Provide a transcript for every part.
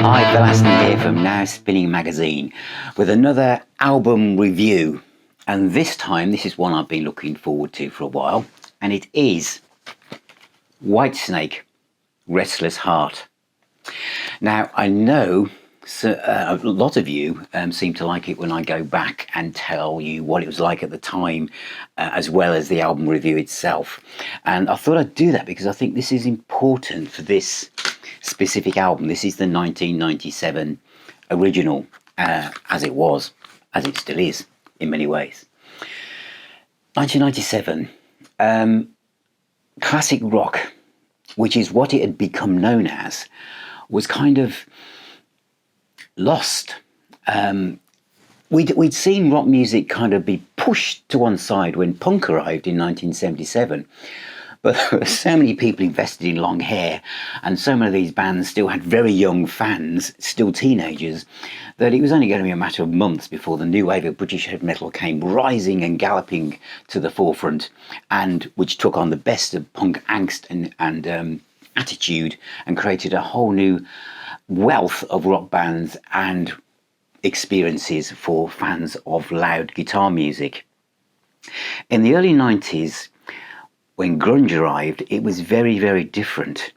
Hi, Phil Aston here from Now Spinning Magazine with another album review. And this time, this is one I've been looking forward to for a while, and it is Whitesnake Restless Heart. Now, I know a lot of you seem to like it when I go back and tell you what it was like at the time, as well as the album review itself. And I thought I'd do that because I think this is important for this specific album. This is the 1997 original, as it still is in many ways. 1997, classic rock, which is what it had become known as, was kind of lost. We'd seen rock music kind of be pushed to one side when punk arrived in 1977. But there were so many people invested in long hair, and so many of these bands still had very young fans, still teenagers, that it was only going to be a matter of months before the new wave of British heavy metal came rising and galloping to the forefront, and which took on the best of punk angst and attitude and created a whole new wealth of rock bands and experiences for fans of loud guitar music. In the early 90s, when grunge arrived, it was very, very different.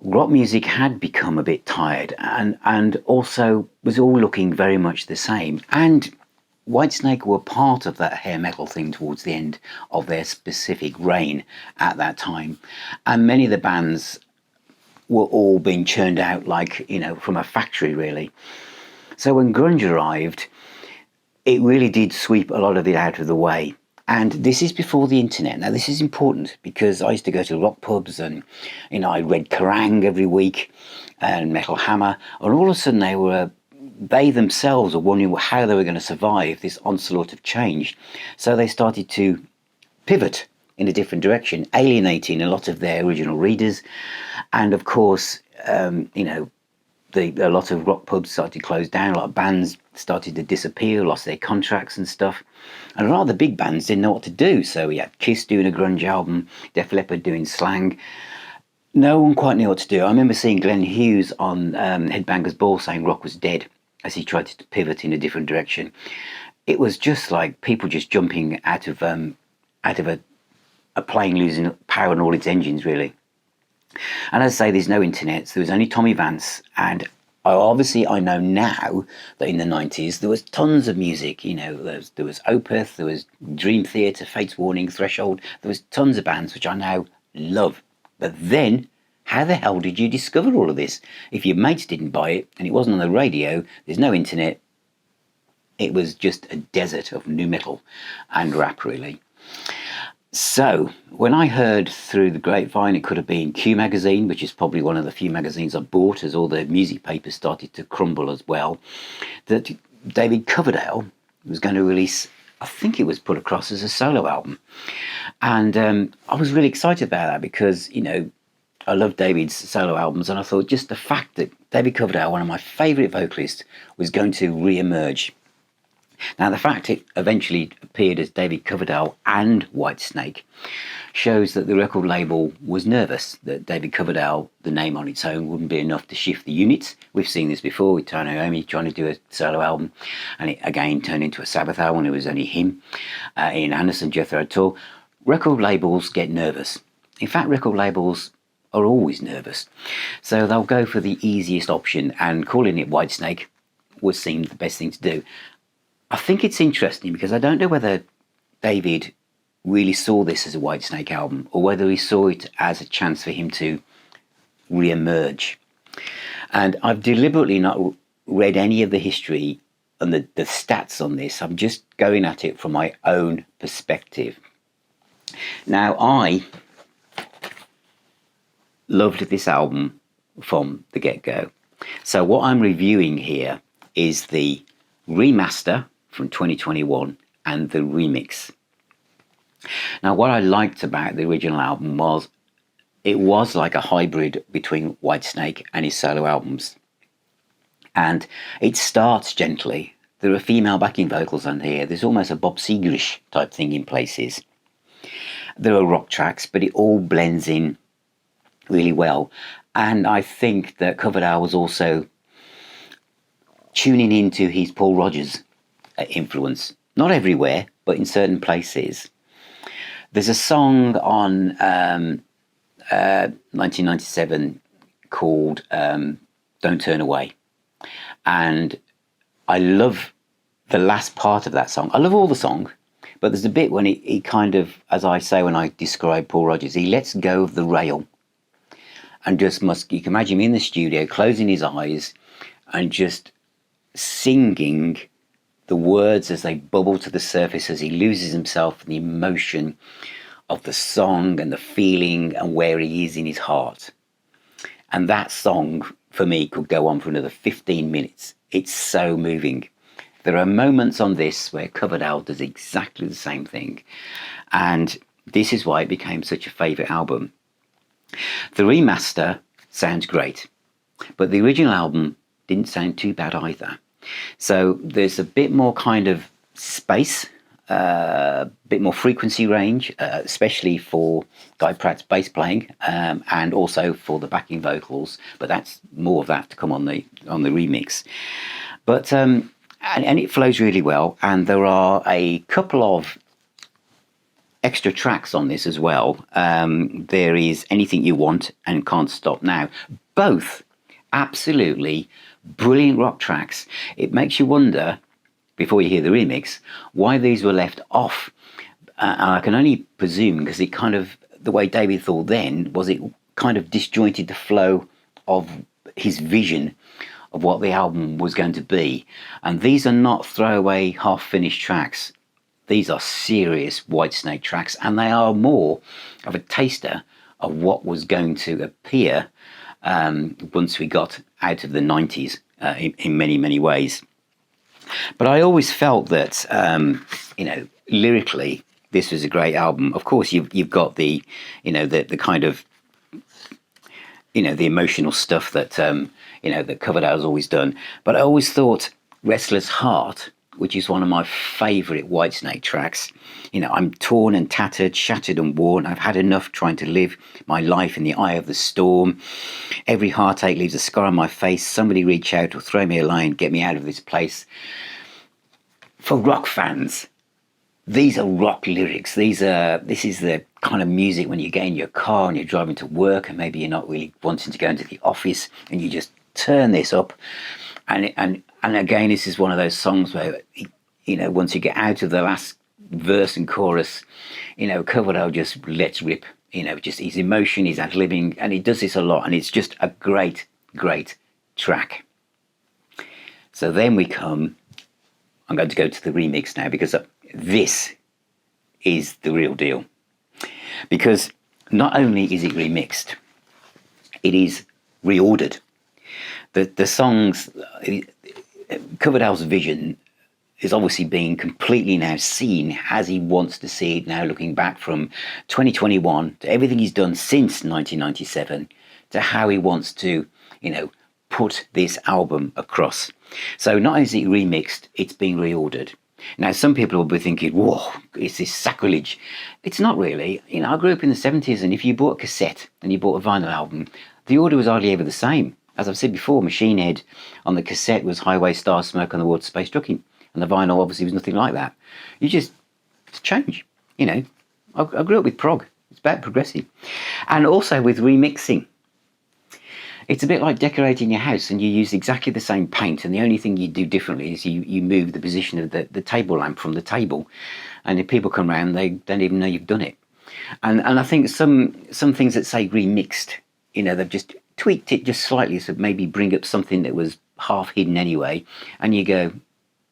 Rock music had become a bit tired and also was all looking very much the same. And Whitesnake were part of that hair metal thing towards the end of their specific reign at that time. And many of the bands were all being churned out like, from a factory, really. So when grunge arrived, it really did sweep a lot of it out of the way. And this is before the internet. Now, this is important because I used to go to rock pubs and, I read Kerrang every week and Metal Hammer. And all of a sudden they themselves were wondering how they were going to survive this onslaught of change. So they started to pivot in a different direction, alienating a lot of their original readers. And of course, a lot of rock pubs started to close down, a lot of bands started to disappear, lost their contracts and stuff. And a lot of the big bands didn't know what to do. So we had Kiss doing a grunge album, Def Leppard doing Slang. No one quite knew what to do. I remember seeing Glenn Hughes on Headbangers Ball saying rock was dead as he tried to pivot in a different direction. It was just like people just jumping out of a plane losing power on all its engines, really. And as I say, there's no internet, so there was only Tommy Vance, and I know now that in the 90s there was tons of music. There was Opeth, there was Dream Theater, Fate's Warning, Threshold. There was tons of bands which I now love. But then, how the hell did you discover all of this? If your mates didn't buy it and it wasn't on the radio, there's no internet. It was just a desert of nu metal and rap, really. So, when I heard through the grapevine, it could have been Q magazine, which is probably one of the few magazines I bought as all the music papers started to crumble as well, that David Coverdale was going to release, I think it was put across as a solo album. And I was really excited about that because, I love David's solo albums, and I thought just the fact that David Coverdale, one of my favourite vocalists, was going to re-emerge. Now, the fact it eventually appeared as David Coverdale and Whitesnake shows that the record label was nervous that David Coverdale, the name on its own, wouldn't be enough to shift the units. We've seen this before with Tony Iommi trying to do a solo album, and it again turned into a Sabbath album. It was only him, Ian Anderson, Jethro Tull. Record labels get nervous. In fact, record labels are always nervous. So they'll go for the easiest option, and calling it Whitesnake would seem the best thing to do. I think it's interesting because I don't know whether David really saw this as a Whitesnake album or whether he saw it as a chance for him to re-emerge. And I've deliberately not read any of the history and the stats on this. I'm just going at it from my own perspective. Now, I loved this album from the get-go. So what I'm reviewing here is the Remaster from 2021 and the remix. Now, what I liked about the original album was it was like a hybrid between Whitesnake and his solo albums. And it starts gently. There are female backing vocals on here. There's almost a Bob Seger-ish type thing in places. There are rock tracks, but it all blends in really well. And I think that Coverdale was also tuning into his Paul Rodgers influence. Not everywhere, but in certain places. There's a song on 1997 called Don't Turn Away. And I love the last part of that song. I love all the song, but there's a bit when he kind of, as I say when I describe Paul Rodgers, he lets go of the rail and just you can imagine him in the studio, closing his eyes and just singing the words as they bubble to the surface, as he loses himself in the emotion of the song and the feeling and where he is in his heart. And that song, for me, could go on for another 15 minutes. It's so moving. There are moments on this where Coverdale does exactly the same thing. And this is why it became such a favourite album. The remaster sounds great, but the original album didn't sound too bad either. So there's a bit more kind of space, a bit more frequency range, especially for Guy Pratt's bass playing, and also for the backing vocals. But that's more of that to come on the remix. But and it flows really well. And there are a couple of extra tracks on this as well. There is Anything You Want and Can't Stop Now. Both absolutely brilliant rock tracks. It makes you wonder, before you hear the remix, why these were left off. And I can only presume because it kind of, the way David thought then, was it kind of disjointed the flow of his vision of what the album was going to be. And these are not throwaway, half-finished tracks. These are serious Whitesnake tracks, and they are more of a taster of what was going to appear once we got out of the 90s in many, many ways. But I always felt that, lyrically, this was a great album. Of course, you've got the kind of, the emotional stuff that, that Coverdale's always done. But I always thought Restless Heart, which is one of my favourite Whitesnake tracks. I'm torn and tattered, shattered and worn. I've had enough trying to live my life in the eye of the storm. Every heartache leaves a scar on my face. Somebody reach out or throw me a line, get me out of this place. For rock fans, these are rock lyrics. This is the kind of music when you get in your car and you're driving to work and maybe you're not really wanting to go into the office and you just turn this up. And again, this is one of those songs where, once you get out of the last verse and chorus, Coverdale just lets rip, just his emotion, his ad-libbing, and he does this a lot, and it's just a great, great track. So then I'm going to go to the remix now, because this is the real deal. Because not only is it remixed, it is reordered. The songs, Coverdale's vision is obviously being completely now seen as he wants to see it now, looking back from 2021 to everything he's done since 1997 to how he wants to, put this album across. So not only is it remixed, it's being reordered. Now, some people will be thinking, whoa, is this sacrilege? It's not really. I grew up in the 70s, and if you bought a cassette and you bought a vinyl album, the order was hardly ever the same. As I've said before, Machine Head on the cassette was Highway Star, Smoke on the Water, Space Trucking. And the vinyl obviously was nothing like that. It's change, I grew up with prog. It's about progressive. And also with remixing. It's a bit like decorating your house and you use exactly the same paint, and the only thing you do differently is you move the position of the table lamp from the table. And if people come around, they don't even know you've done it. And I think some things that say remixed, they've just tweaked it just slightly to maybe bring up something that was half hidden anyway, and you go,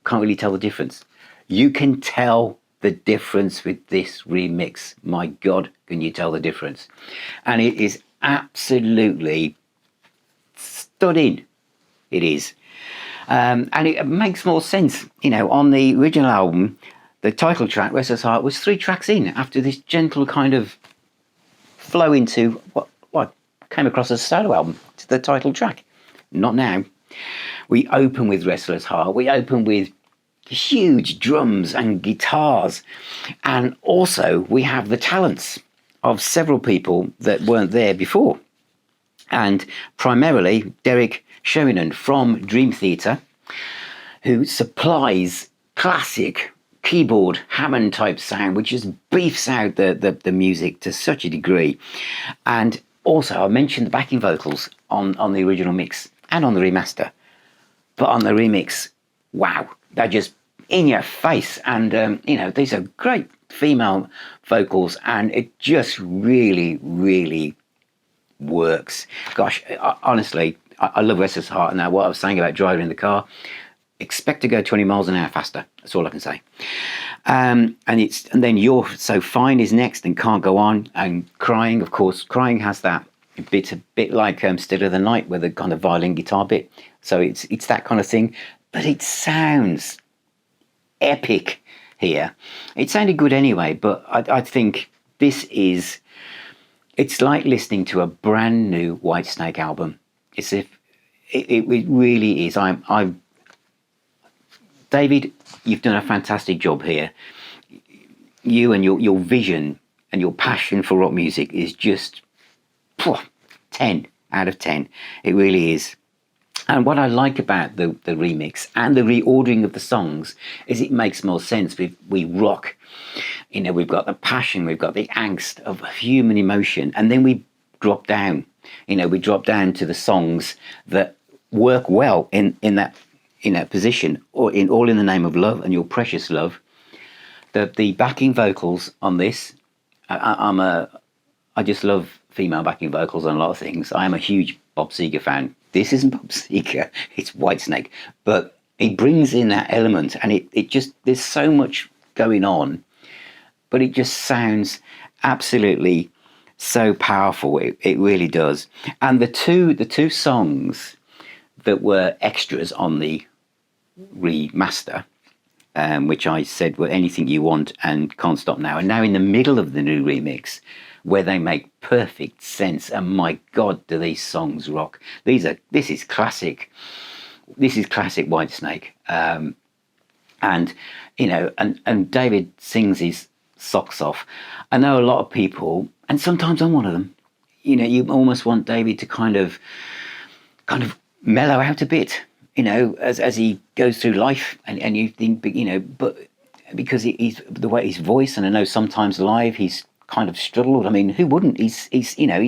can't really tell the difference. You can tell the difference with this remix. My God, can you tell the difference? And it is absolutely stunning. It is. And it makes more sense. On the original album, the title track, Restless Heart, was 3 tracks in after this gentle kind of flow into what came across as a solo album, to the title track. Not now. We open with Restless Heart. We open with huge drums and guitars. And also we have the talents of several people that weren't there before. And primarily Derek Sherrinan from Dream Theater, who supplies classic keyboard Hammond type sound, which just beefs out the music to such a degree. And also, I mentioned the backing vocals on the original mix and on the remaster, but on the remix, wow, they're just in your face. And these are great female vocals, and it just really, really works. Gosh, honestly, I love Restless Heart. And now, what I was saying about driving in the car, expect to go 20 miles an hour faster. That's all I can say. And then You're So Fine is next, and Can't Go On, and Crying. Of course, Crying has that a bit like Still of the Night, with the kind of violin guitar bit. So it's that kind of thing, but it sounds epic here. It sounded good anyway, but I think it's like listening to a brand new Whitesnake album. It's if it really is. David, you've done a fantastic job here. You and your vision and your passion for rock music is just 10 out of 10. It really is. And what I like about the remix and the reordering of the songs is it makes more sense. We rock, we've got the passion, we've got the angst of human emotion, and then we drop down. We drop down to the songs that work well in that position, or in All in the Name of Love and Your Precious Love. The backing vocals on this, I just love female backing vocals on a lot of things. I am a huge Bob Seger fan. This isn't Bob Seger, it's Whitesnake, but he brings in that element, and it just, there's so much going on, but it just sounds absolutely so powerful. It really does. And the two songs that were extras on the remaster, which I said were Anything You Want and Can't Stop Now, and now in the middle of the new remix, where they make perfect sense. And my God, do these songs rock. This is classic. This is classic Whitesnake. And David sings his socks off. I know a lot of people, and sometimes I'm one of them, you almost want David to kind of mellow out a bit, as he goes through life, and you think, but because he's the way his voice, and I know sometimes live he's kind of struggled. I mean, who wouldn't? He's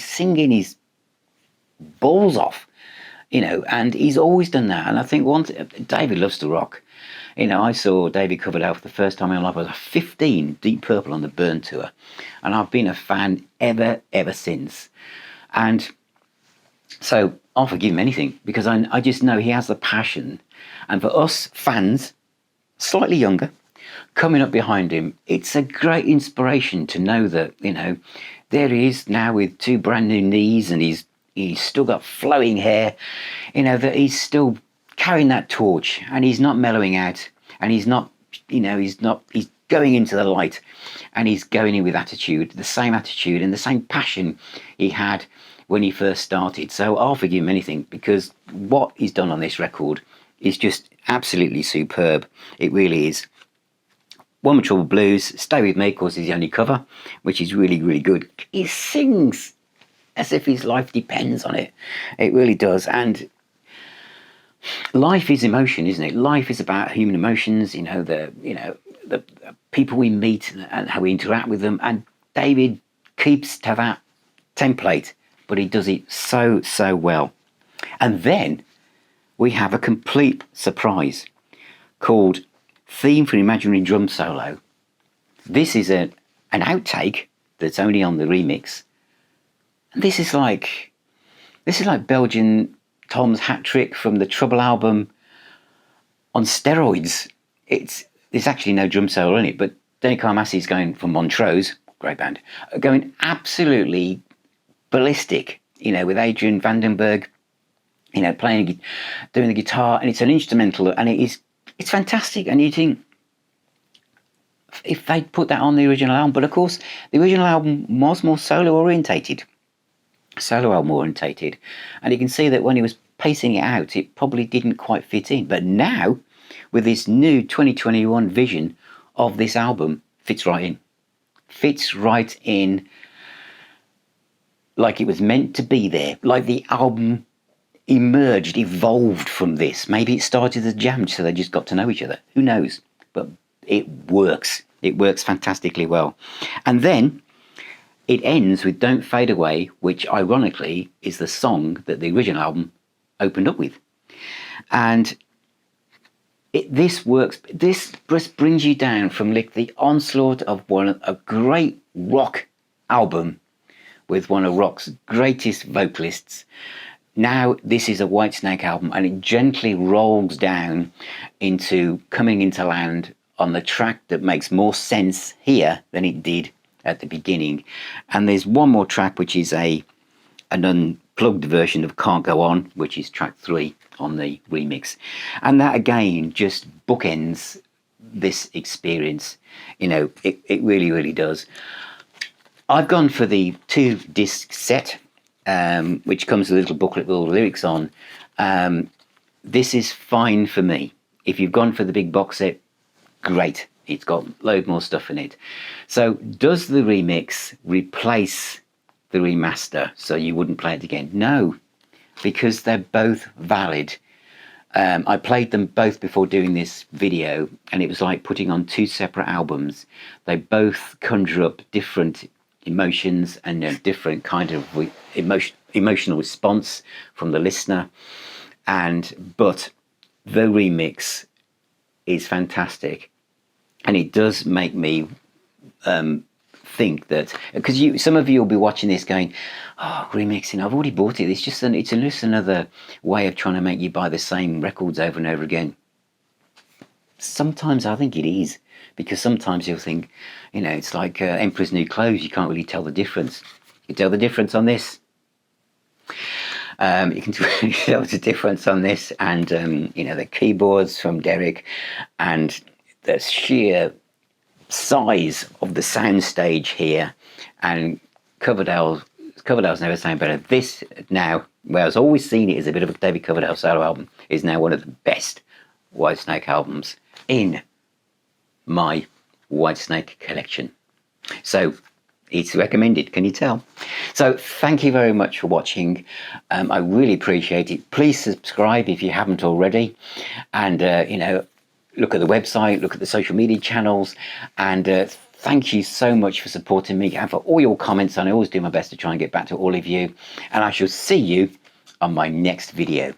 singing his balls off, and he's always done that. And I think David loves to rock. I saw David Coverdale for the first time in my life. I was 15, Deep Purple on the Burn tour, and I've been a fan ever since. And so I'll forgive him anything, because I just know he has the passion. And for us fans, slightly younger, coming up behind him, it's a great inspiration to know that, there he is now with two brand new knees, and he's still got flowing hair, that he's still carrying that torch, and he's not mellowing out, and he's going into the light, and he's going in with attitude, the same attitude and the same passion he had when he first started. So I'll forgive him anything, because what he's done on this record is just absolutely superb. It really is. One More Trouble Blues, Stay With Me, of course, is the only cover, which is really, really good. He sings as if his life depends on it. It really does. And life is emotion, isn't it? Life is about human emotions, the people we meet and how we interact with them. And David keeps to that template, but he does it so, so well. And then we have a complete surprise called Theme for an Imaginary Drum Solo. This is an outtake that's only on the remix. And this is like Belgian Tom's hat trick from the Trouble album on steroids. There's actually no drum solo in it, but Danny Carmassi's going from Montrose, great band, going absolutely ballistic, with Adrian Vandenberg, doing the guitar, and it's an instrumental, and it's fantastic. And you think, if they'd put that on the original album, but of course the original album was more solo album orientated, and you can see that when he was pacing it out, it probably didn't quite fit in. But now, with this new 2021 vision of this album, fits right in, like it was meant to be there, like the album emerged, evolved from this. Maybe it started as a jam, so they just got to know each other. Who knows? But it works. It works fantastically well. And then it ends with Don't Fade Away, which ironically is the song that the original album opened up with. And this works. This just brings you down from like the onslaught of a great rock album with one of rock's greatest vocalists. Now this is a Whitesnake album, and it gently rolls down into Coming Into Land on the track that makes more sense here than it did at the beginning. And there's one more track which is an unplugged version of Can't Go On, which is track 3 on the remix. And that again just bookends this experience. You know, it really, really does. I've gone for the 2-disc set, which comes with a little booklet with all the lyrics on. This is fine for me. If you've gone for the big box set, great. It's got a load more stuff in it. So does the remix replace the remaster so you wouldn't play it again? No, because they're both valid. I played them both before doing this video, and it was like putting on 2 separate albums. They both conjure up different emotions and a different kind of emotional response from the listener. But the remix is fantastic, and it does make me think that, because some of you will be watching this going, oh, remixing, I've already bought it. It's just another way of trying to make you buy the same records over and over again. Sometimes I think it is, because sometimes you'll think, you know, it's like Emperor's New Clothes. You can't really tell the difference. You can tell the difference on this. You can tell the difference on this, and you know, the keyboards from Derek, and the sheer size of the soundstage here, and Coverdale's never sound better. This now, whereas I've always seen it as a bit of a David Coverdale solo album, is now one of the best Whitesnake albums in my Whitesnake collection. So it's recommended, can you tell? So thank you very much for watching. I really appreciate it. Please subscribe if you haven't already, and you know, look at the website, look at the social media channels, and thank you so much for supporting me and for all your comments. And I always do my best to try and get back to all of you, and I shall see you on my next video.